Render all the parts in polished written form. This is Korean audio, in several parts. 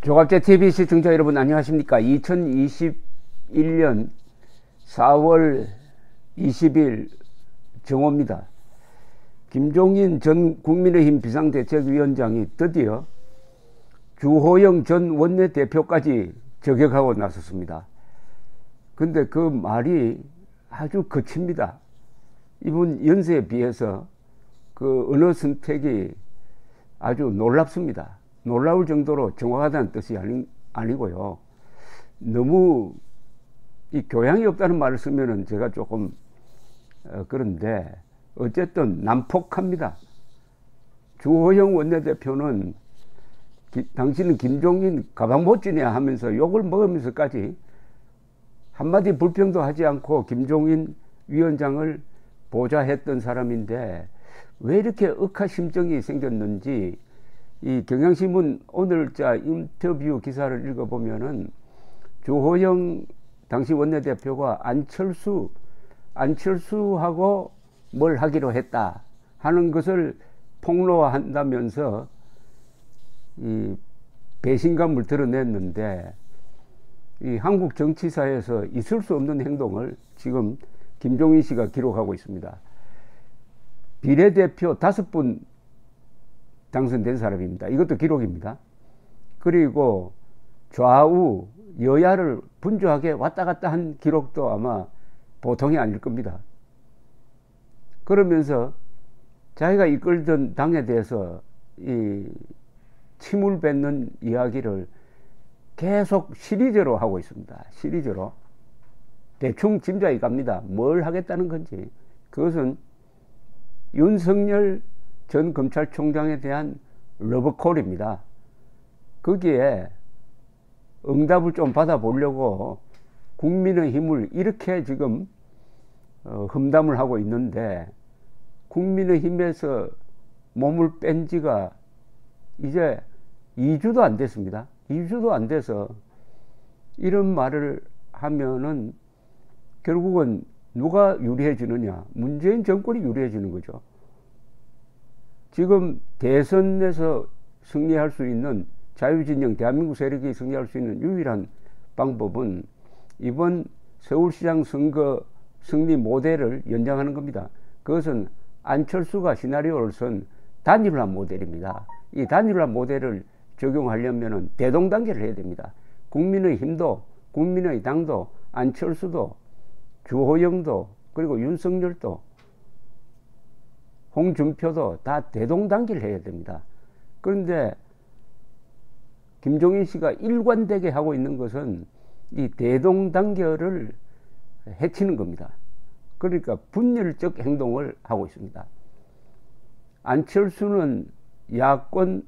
조갑제 TV 시청자 여러분 안녕하십니까? 2021년 4월 20일 정오입니다. 김종인 전 국민의힘 비상대책위원장이 드디어 주호영 전 원내대표까지 저격하고 나섰습니다. 근데 그 말이 아주 거칩니다. 이분 연세에 비해서 그 언어 선택이 아주 놀랍습니다. 놀라울 정도로 정확하다는 뜻이 아니고요. 너무 이 교양이 없다는 말을 쓰면은 제가 조금 그런데 어쨌든 난폭합니다. 주호영 원내대표는 당신은 김종인 가방 못 주냐 하면서 욕을 먹으면서까지 한마디 불평도 하지 않고 김종인 위원장을 보좌했던 사람인데 왜 이렇게 억하심정이 생겼는지 이 경향신문 오늘자 인터뷰 기사를 읽어보면은 주호영 당시 원내대표가 안철수하고 뭘 하기로 했다 하는 것을 폭로한다면서 이 배신감을 드러냈는데 이 한국 정치사에서 있을 수 없는 행동을 지금 김종인 씨가 기록하고 있습니다. 비례대표 5분 당선된 사람입니다. 이것도 기록입니다. 그리고 좌우 여야를 분주하게 왔다 갔다 한 기록도 아마 보통이 아닐 겁니다. 그러면서 자기가 이끌던 당에 대해서 이 침을 뱉는 이야기를 계속 시리즈로 하고 있습니다. 시리즈로. 대충 짐작이 갑니다. 뭘 하겠다는 건지. 그것은 윤석열 전 검찰총장에 대한 러브콜입니다. 거기에 응답을 좀 받아보려고 국민의힘을 이렇게 지금 험담을 하고 있는데 국민의힘에서 몸을 뺀 지가 이제 2주도 안 됐습니다. 2주도 안 돼서 이런 말을 하면은 결국은 누가 유리해지느냐? 문재인 정권이 유리해지는 거죠. 지금 대선에서 승리할 수 있는 자유진영 대한민국 세력이 승리할 수 있는 유일한 방법은 이번 서울시장 선거 승리 모델을 연장하는 겁니다. 그것은 안철수가 시나리오를 쓴 단일화 모델입니다. 이 단일화 모델을 적용하려면 대동단계를 해야 됩니다. 국민의힘도 국민의당도 안철수도 주호영도 그리고 윤석열도 홍준표도 다 대동단계를 해야 됩니다. 그런데 김종인 씨가 일관되게 하고 있는 것은 이 대동단결을 해치는 겁니다. 그러니까 분열적 행동을 하고 있습니다. 안철수는 야권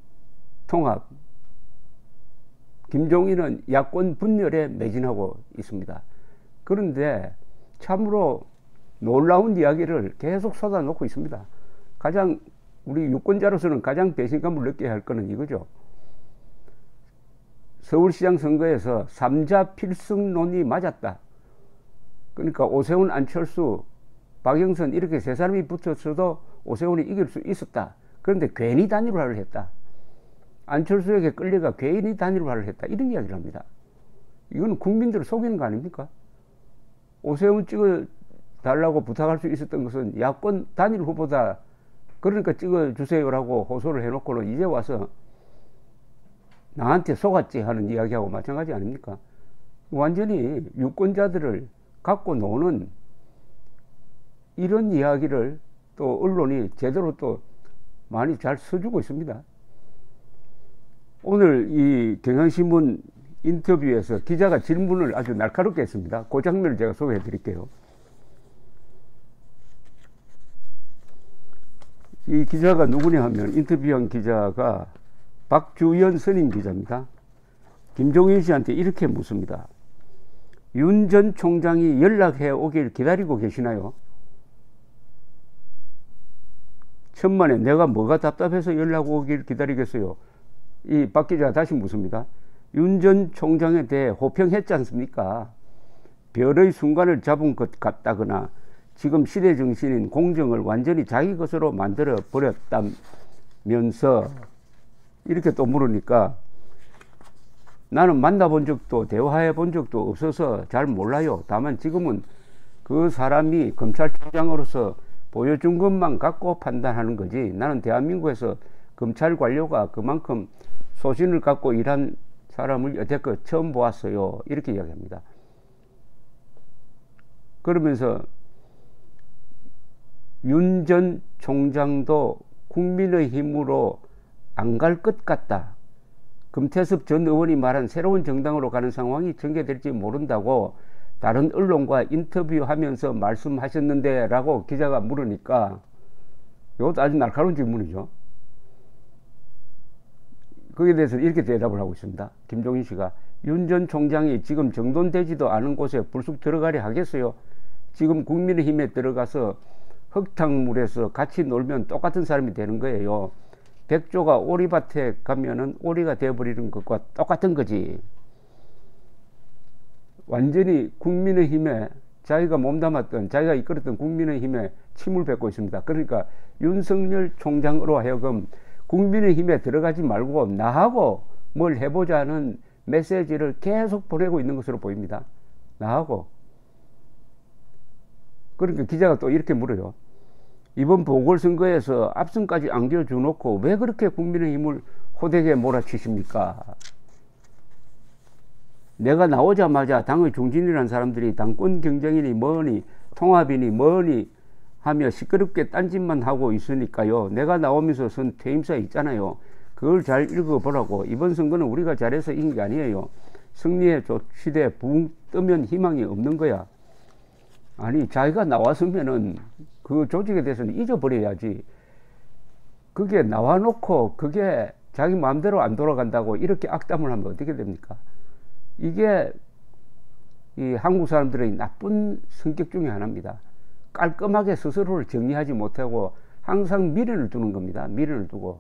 통합, 김종인은 야권 분열에 매진하고 있습니다. 그런데 참으로 놀라운 이야기를 계속 쏟아놓고 있습니다. 가장 우리 유권자로서는 가장 배신감을 느껴야 할 것은 이거죠. 서울시장 선거에서 3자 필승론이 맞았다. 그러니까 오세훈, 안철수, 박영선 이렇게 세 사람이 붙었어도 오세훈이 이길 수 있었다. 그런데 괜히 단일화를 했다. 안철수에게 끌려가 괜히 단일화를 했다. 이런 이야기를 합니다. 이건 국민들을 속이는 거 아닙니까? 오세훈 찍어달라고 부탁할 수 있었던 것은 야권 단일 후보다. 그러니까 찍어주세요라고 호소를 해놓고는 이제 와서 나한테 속았지 하는 이야기하고 마찬가지 아닙니까? 완전히 유권자들을 갖고 노는 이런 이야기를 또 언론이 제대로 또 많이 잘 써주고 있습니다. 오늘 이 경향신문 인터뷰에서 기자가 질문을 아주 날카롭게 했습니다. 그 장면을 제가 소개해 드릴게요. 이 기자가 누구냐 하면 인터뷰한 기자가 박주연 선임 기자입니다. 김종인 씨한테 이렇게 묻습니다. 윤 전 총장이 연락해 오길 기다리고 계시나요? 천만에 내가 뭐가 답답해서 연락 오길 기다리겠어요? 이 박 기자가 다시 묻습니다. 윤 전 총장에 대해 호평했지 않습니까? 별의 순간을 잡은 것 같다거나 지금 시대 정신인 공정을 완전히 자기 것으로 만들어 버렸다면서 이렇게 또 물으니까 나는 만나본 적도 대화해 본 적도 없어서 잘 몰라요. 다만 지금은 그 사람이 검찰총장으로서 보여준 것만 갖고 판단하는 거지. 나는 대한민국에서 검찰 관료가 그만큼 소신을 갖고 일한 사람을 여태껏 처음 보았어요. 이렇게 이야기합니다. 그러면서 윤 전 총장도 국민의힘으로 안 갈 것 같다. 금태섭 전 의원이 말한 새로운 정당으로 가는 상황이 전개될지 모른다고 다른 언론과 인터뷰하면서 말씀하셨는데 라고 기자가 물으니까 이것도 아주 날카로운 질문이죠. 거기에 대해서 이렇게 대답을 하고 있습니다. 김종인 씨가 윤 전 총장이 지금 정돈되지도 않은 곳에 불쑥 들어가려 하겠어요. 지금 국민의힘에 들어가서 흙탕물에서 같이 놀면 똑같은 사람이 되는 거예요. 백조가 오리밭에 가면은 오리가 되어버리는 것과 똑같은 거지. 완전히 국민의힘에 자기가 몸담았던, 자기가 이끌었던 국민의힘에 침을 뱉고 있습니다. 그러니까 윤석열 총장으로 하여금 국민의힘에 들어가지 말고 나하고 뭘 해보자는 메시지를 계속 보내고 있는 것으로 보입니다. 나하고. 그러니까 기자가 또 이렇게 물어요. 이번 보궐선거에서 압승까지 안겨주놓고 왜 그렇게 국민의힘을 호되게 몰아치십니까? 내가 나오자마자 당의 중진이라는 사람들이 당권 경쟁이니 뭐니 통합이니 뭐니 하며 시끄럽게 딴짓만 하고 있으니까요. 내가 나오면서 쓴 퇴임사 있잖아요. 그걸 잘 읽어보라고. 이번 선거는 우리가 잘해서 이긴 게 아니에요. 승리의 조치대 붕 뜨면 희망이 없는 거야. 아니 자기가 나왔으면은 그 조직에 대해서는 잊어버려야지. 그게 나와놓고 그게 자기 마음대로 안 돌아간다고 이렇게 악담을 하면 어떻게 됩니까? 이게 이 한국 사람들의 나쁜 성격 중에 하나입니다. 깔끔하게 스스로를 정리하지 못하고 항상 미련을 두는 겁니다. 미련을 두고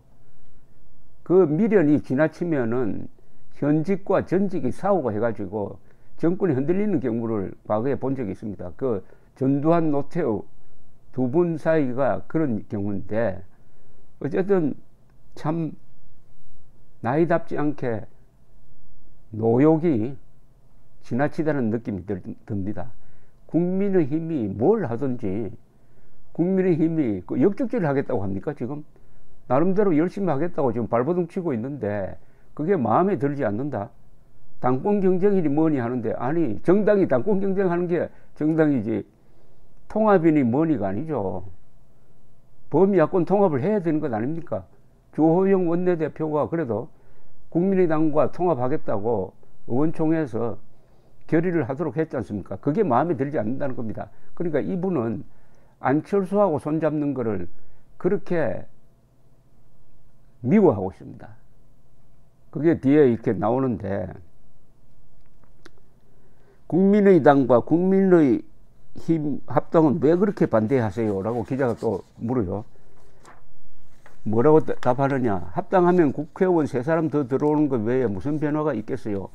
그 미련이 지나치면은 현직과 전직이 싸우고 해가지고 정권이 흔들리는 경우를 과거에 본 적이 있습니다. 그 전두환 노태우 두 분 사이가 그런 경우인데 어쨌든 참 나이답지 않게 노욕이 지나치다는 느낌이 듭니다. 국민의힘이 뭘 하든지 국민의힘이 그 역적질을 하겠다고 합니까? 지금 나름대로 열심히 하겠다고 지금 발버둥 치고 있는데 그게 마음에 들지 않는다. 당권 경쟁이니 뭐니 하는데 아니 정당이 당권 경쟁하는 게 정당이지 통합이니 뭐니가 아니죠. 범야권 통합을 해야 되는 것 아닙니까? 주호영 원내대표가 그래도 국민의당과 통합하겠다고 의원총회에서 결의를 하도록 했지 않습니까? 그게 마음에 들지 않는다는 겁니다. 그러니까 이분은 안철수하고 손잡는 거를 그렇게 미워하고 있습니다. 그게 뒤에 이렇게 나오는데 국민의당과 국민의힘 합당은 왜 그렇게 반대하세요? 라고 기자가 또 물어요. 뭐라고 답하느냐. 합당하면 국회의원 3사람 더 들어오는 것 외에 무슨 변화가 있겠어요?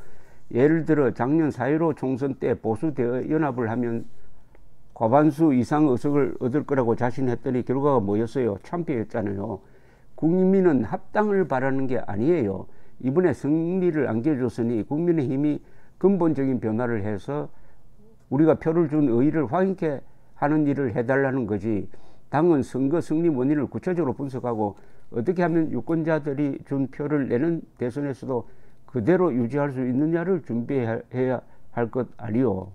예를 들어 작년 4.15 총선 때 보수 대연합을 하면 과반수 이상 의석을 얻을 거라고 자신했더니 결과가 뭐였어요? 참패였잖아요. 국민은 합당을 바라는 게 아니에요. 이번에 승리를 안겨줬으니 국민의힘이 근본적인 변화를 해서 우리가 표를 준 의의를 확인케 하는 일을 해달라는 거지. 당은 선거 승리 원인을 구체적으로 분석하고 어떻게 하면 유권자들이 준 표를 내는 대선에서도 그대로 유지할 수 있느냐를 준비해야 할 것 아니요.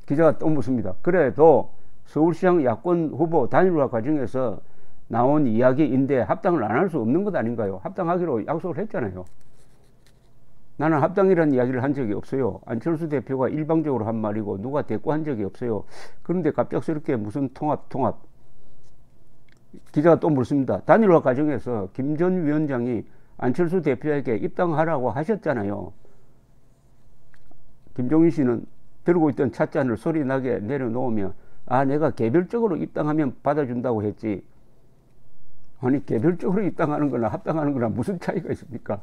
기자가 또 묻습니다. 그래도 서울시장 야권 후보 단일화 과정에서 나온 이야기인데 합당을 안 할 수 없는 것 아닌가요? 합당하기로 약속을 했잖아요. 나는 합당이라는 이야기를 한 적이 없어요. 안철수 대표가 일방적으로 한 말이고 누가 대꾸한 적이 없어요. 그런데 갑작스럽게 무슨 통합. 기자가 또 묻습니다. 단일화 과정에서 김 전 위원장이 안철수 대표에게 입당하라고 하셨잖아요. 김종인 씨는 들고 있던 찻잔을 소리나게 내려놓으며 아 내가 개별적으로 입당하면 받아준다고 했지. 아니 개별적으로 입당하는 거나 합당하는 거나 무슨 차이가 있습니까?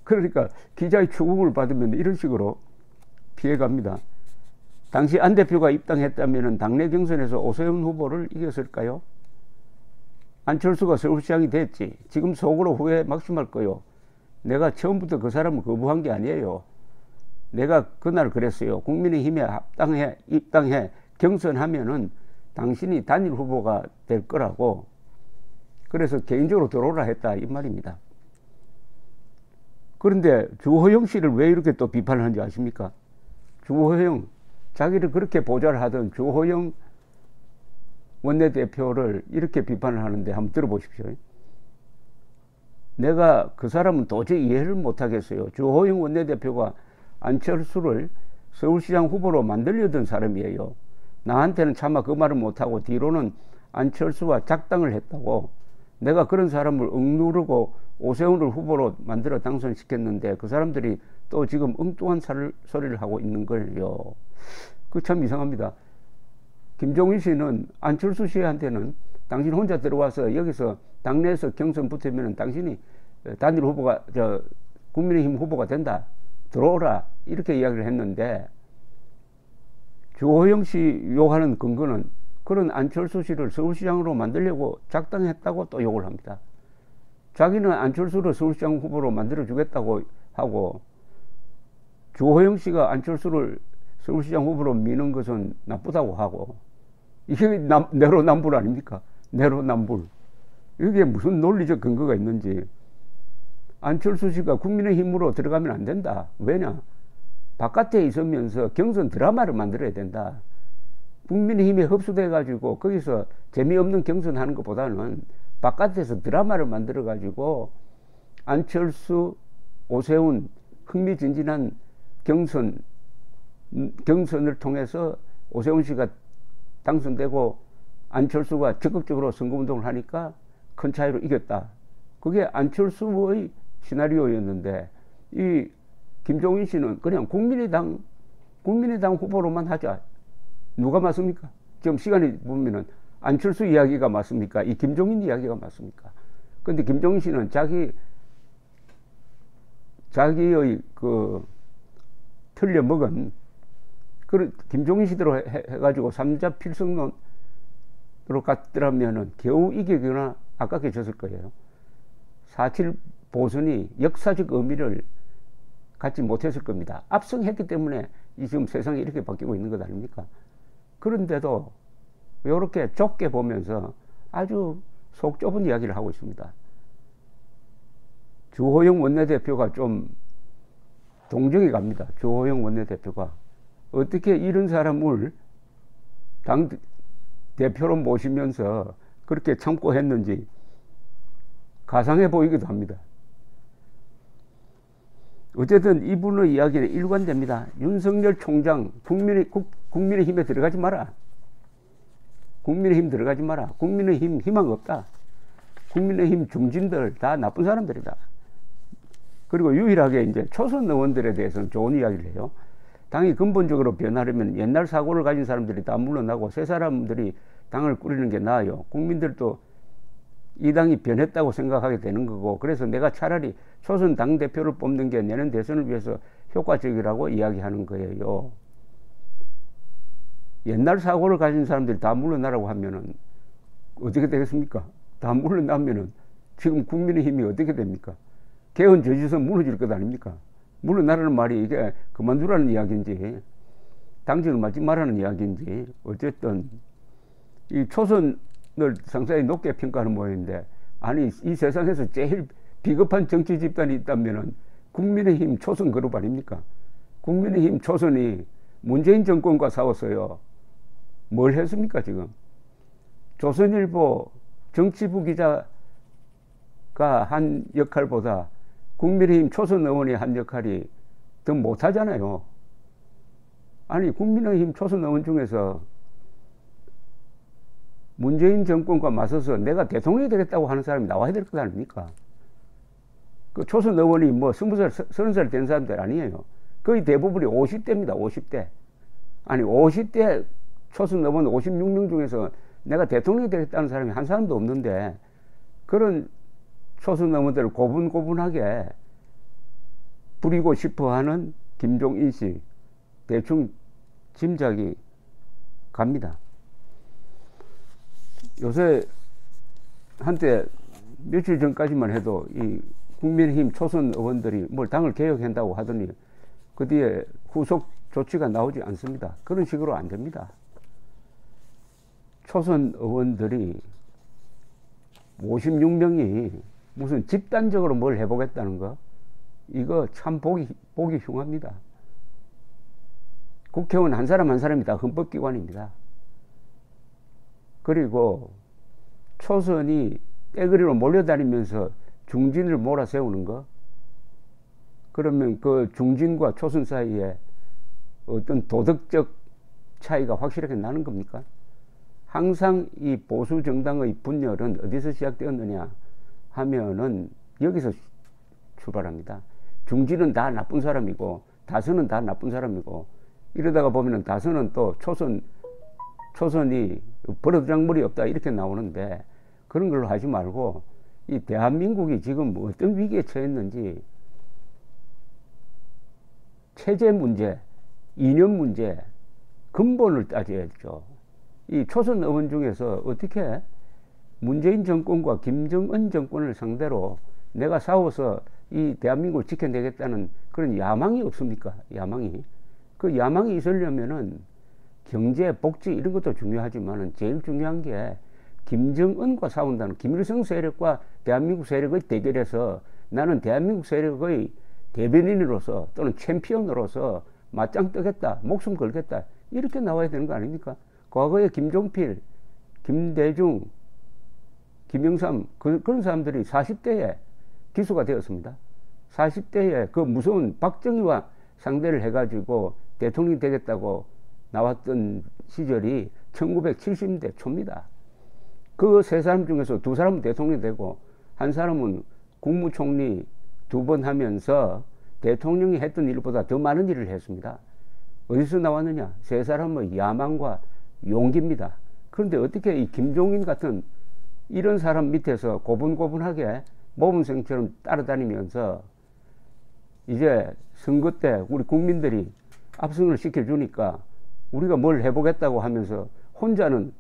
그러니까 기자의 추궁을 받으면 이런 식으로 피해갑니다. 당시 안 대표가 입당했다면 당내 경선에서 오세훈 후보를 이겼을까요? 안철수가 서울시장이 됐지. 지금 속으로 후회 막심할 거요. 내가 처음부터 그 사람을 거부한 게 아니에요. 내가 그날 그랬어요. 국민의힘에 입당해 경선하면은 당신이 단일 후보가 될 거라고. 그래서 개인적으로 들어오라 했다 이 말입니다. 그런데 주호영 씨를 왜 이렇게 또 비판을 한지 아십니까? 주호영, 자기를 그렇게 보좌를 하던 주호영 원내대표를 이렇게 비판을 하는데 한번 들어보십시오. 내가 그 사람은 도저히 이해를 못하겠어요. 주호영 원내대표가 안철수를 서울시장 후보로 만들려던 사람이에요. 나한테는 차마 그 말을 못하고 뒤로는 안철수와 작당을 했다고. 내가 그런 사람을 억누르고 오세훈을 후보로 만들어 당선시켰는데 그 사람들이 또 지금 엉뚱한 소리를 하고 있는 걸요. 그 참 이상합니다. 김종인 씨는 안철수 씨한테는 당신 혼자 들어와서 여기서 당내에서 경선 붙으면 당신이 단일 후보가 국민의힘 후보가 된다. 들어오라. 이렇게 이야기를 했는데 주호영 씨 욕하는 근거는 그런 안철수 씨를 서울시장으로 만들려고 작당했다고 또 욕을 합니다. 자기는 안철수를 서울시장 후보로 만들어주겠다고 하고 주호영 씨가 안철수를 서울시장 후보로 미는 것은 나쁘다고 하고 이게 내로남불 아닙니까? 내로남불. 이게 무슨 논리적 근거가 있는지. 안철수 씨가 국민의힘으로 들어가면 안 된다. 왜냐? 바깥에 있으면서 경선 드라마를 만들어야 된다. 국민의힘에 흡수돼 가지고 거기서 재미없는 경선하는 것보다는 바깥에서 드라마를 만들어 가지고 안철수, 오세훈 흥미진진한 경선을 통해서 오세훈 씨가 당선되고 안철수가 적극적으로 선거운동을 하니까 큰 차이로 이겼다. 그게 안철수의 시나리오였는데 이 김종인 씨는 그냥 국민의당 후보로만 하자. 누가 맞습니까? 지금 시간이 보면은 안철수 이야기가 맞습니까? 이 김종인 이야기가 맞습니까? 근데 김종인 씨는 자기의 그 틀려먹은 김종인 씨대로 해가지고 3자 필승론으로 갔더라면은 겨우 이기거나 아깝게 졌을 거예요. 4.7 보선이 역사적 의미를 갖지 못했을 겁니다. 압승했기 때문에 지금 세상이 이렇게 바뀌고 있는 것 아닙니까? 그런데도 이렇게 좁게 보면서 아주 속 좁은 이야기를 하고 있습니다. 주호영 원내대표가 좀 동정이 갑니다. 주호영 원내대표가 어떻게 이런 사람을 당 대표로 모시면서 그렇게 참고 했는지 가상해 보이기도 합니다. 어쨌든 이분의 이야기는 일관됩니다. 윤석열 총장 국민의힘에 들어가지 마라. 국민의힘 들어가지 마라. 국민의힘 희망 없다. 국민의힘 중진들 다 나쁜 사람들이다. 그리고 유일하게 이제 초선 의원들에 대해서는 좋은 이야기를 해요. 당이 근본적으로 변하려면 옛날 사고를 가진 사람들이 다 물러나고 새 사람들이 당을 꾸리는 게 나아요. 국민들도 이 당이 변했다고 생각하게 되는 거고, 그래서 내가 차라리 초선 당대표를 뽑는 게 내년 대선을 위해서 효과적이라고 이야기하는 거예요. 옛날 사고를 가진 사람들이 다 물러나라고 하면은 어떻게 되겠습니까? 다 물러나면은 지금 국민의힘이 어떻게 됩니까? 개헌 저지선 무너질 것 아닙니까? 물러나라는 말이 이게 그만두라는 이야기인지 당직을 맡지 말라는 이야기인지 어쨌든 이 초선을 상당히 높게 평가하는 모양인데, 아니 이 세상에서 제일 비겁한 정치 집단이 있다면은 국민의힘 초선 그룹 아닙니까? 국민의힘 초선이 문재인 정권과 싸웠어요. 뭘 했습니까 지금? 조선일보 정치부 기자가 한 역할보다 국민의힘 초선 의원이 한 역할이 더 못하잖아요. 아니 국민의힘 초선 의원 중에서 문재인 정권과 맞서서 내가 대통령이 되겠다고 하는 사람이 나와야 될 것 아닙니까? 그 초선 의원이 뭐 20살, 30살 된 사람들 아니에요. 거의 대부분이 50대입니다. 50대. 아니 50대 초선 의원 56명 중에서 내가 대통령이 되겠다는 사람이 한 사람도 없는데, 그런 초선 의원들을 고분고분하게 부리고 싶어하는 김종인 씨 대충 짐작이 갑니다. 요새 한때 며칠 전까지만 해도 이 국민의힘 초선 의원들이 뭘 당을 개혁한다고 하더니 그 뒤에 후속 조치가 나오지 않습니다. 그런 식으로 안 됩니다. 초선 의원들이 56명이 무슨 집단적으로 뭘 해보겠다는 거, 이거 참 보기 흉합니다. 국회의원 한 사람 한 사람이 다 헌법기관입니다. 그리고 초선이 떼거리로 몰려다니면서 중진을 몰아세우는 거, 그러면 그 중진과 초선 사이에 어떤 도덕적 차이가 확실하게 나는 겁니까? 항상 이 보수 정당의 분열은 어디서 시작되었느냐 하면은 여기서 출발합니다. 중진은 다 나쁜 사람이고 다선은 다 나쁜 사람이고, 이러다가 보면은 다선은 또 초선이 버르장머리 없다 이렇게 나오는데, 그런 걸로 하지 말고 이 대한민국이 지금 어떤 위기에 처했는지, 체제 문제, 이념 문제, 근본을 따져야죠. 이 초선 의원 중에서 어떻게 문재인 정권과 김정은 정권을 상대로 내가 싸워서 이 대한민국을 지켜내겠다는 그런 야망이 없습니까? 야망이. 그 야망이 있으려면은 경제, 복지 이런 것도 중요하지만은 제일 중요한 게 김정은과 싸운다는, 김일성 세력과 대한민국 세력의 대결에서 나는 대한민국 세력의 대변인으로서 또는 챔피언으로서 맞짱 뜨겠다, 목숨 걸겠다, 이렇게 나와야 되는 거 아닙니까? 과거에 김종필, 김대중, 김영삼 그런 사람들이 40대에 기소가 되었습니다. 40대에 그 무서운 박정희와 상대를 해가지고 대통령이 되겠다고 나왔던 시절이 1970년대 초입니다. 그 세 사람 중에서 두 사람은 대통령이 되고 한 사람은 국무총리 2번 하면서 대통령이 했던 일보다 더 많은 일을 했습니다. 어디서 나왔느냐? 세 사람의 야망과 용기입니다. 그런데 어떻게 이 김종인 같은 이런 사람 밑에서 고분고분하게 모범생처럼 따라다니면서 이제 선거 때 우리 국민들이 압승을 시켜주니까 우리가 뭘 해보겠다고 하면서 혼자는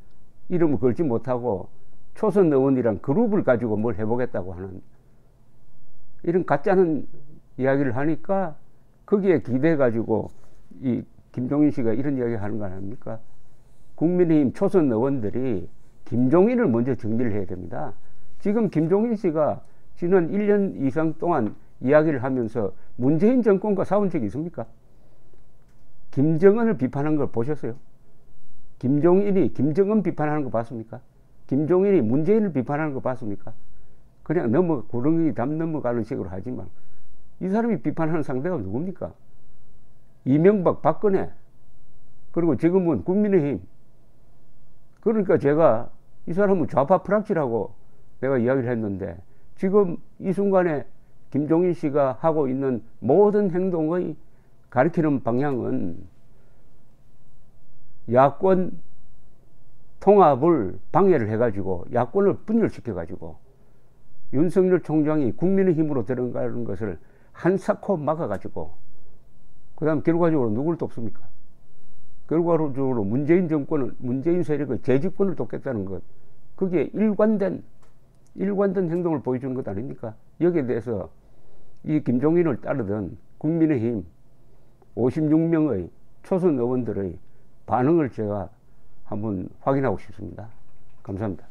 이름을 걸지 못하고 초선 의원이란 그룹을 가지고 뭘 해보겠다고 하는 이런 가짜는 이야기를 하니까 거기에 기대해 가지고 이 김종인 씨가 이런 이야기 하는 거 아닙니까? 국민의힘 초선 의원들이 김종인을 먼저 정리를 해야 됩니다. 지금 김종인 씨가 지난 1년 이상 동안 이야기를 하면서 문재인 정권과 싸운 적이 있습니까? 김정은을 비판한 걸 보셨어요? 김종인이 김정은 비판하는 거 봤습니까? 김종인이 문재인을 비판하는 거 봤습니까? 그냥 구렁이 담 넘어가는 식으로 하지만 이 사람이 비판하는 상대가 누굽니까? 이명박, 박근혜, 그리고 지금은 국민의힘. 그러니까 제가 이 사람은 좌파 프락치라고 내가 이야기를 했는데, 지금 이 순간에 김종인 씨가 하고 있는 모든 행동의 가리키는 방향은 야권 통합을 방해를 해가지고 야권을 분열시켜가지고 윤석열 총장이 국민의힘으로 들어가는 것을 한사코 막아가지고, 그 다음 결과적으로 누굴 돕습니까? 결과적으로 문재인 정권을, 문재인 세력의 재집권을 돕겠다는 것, 그게 일관된 행동을 보여주는 것 아닙니까? 여기에 대해서 이 김종인을 따르던 국민의힘 56명의 초선 의원들의 반응을 제가 한번 확인하고 싶습니다. 감사합니다.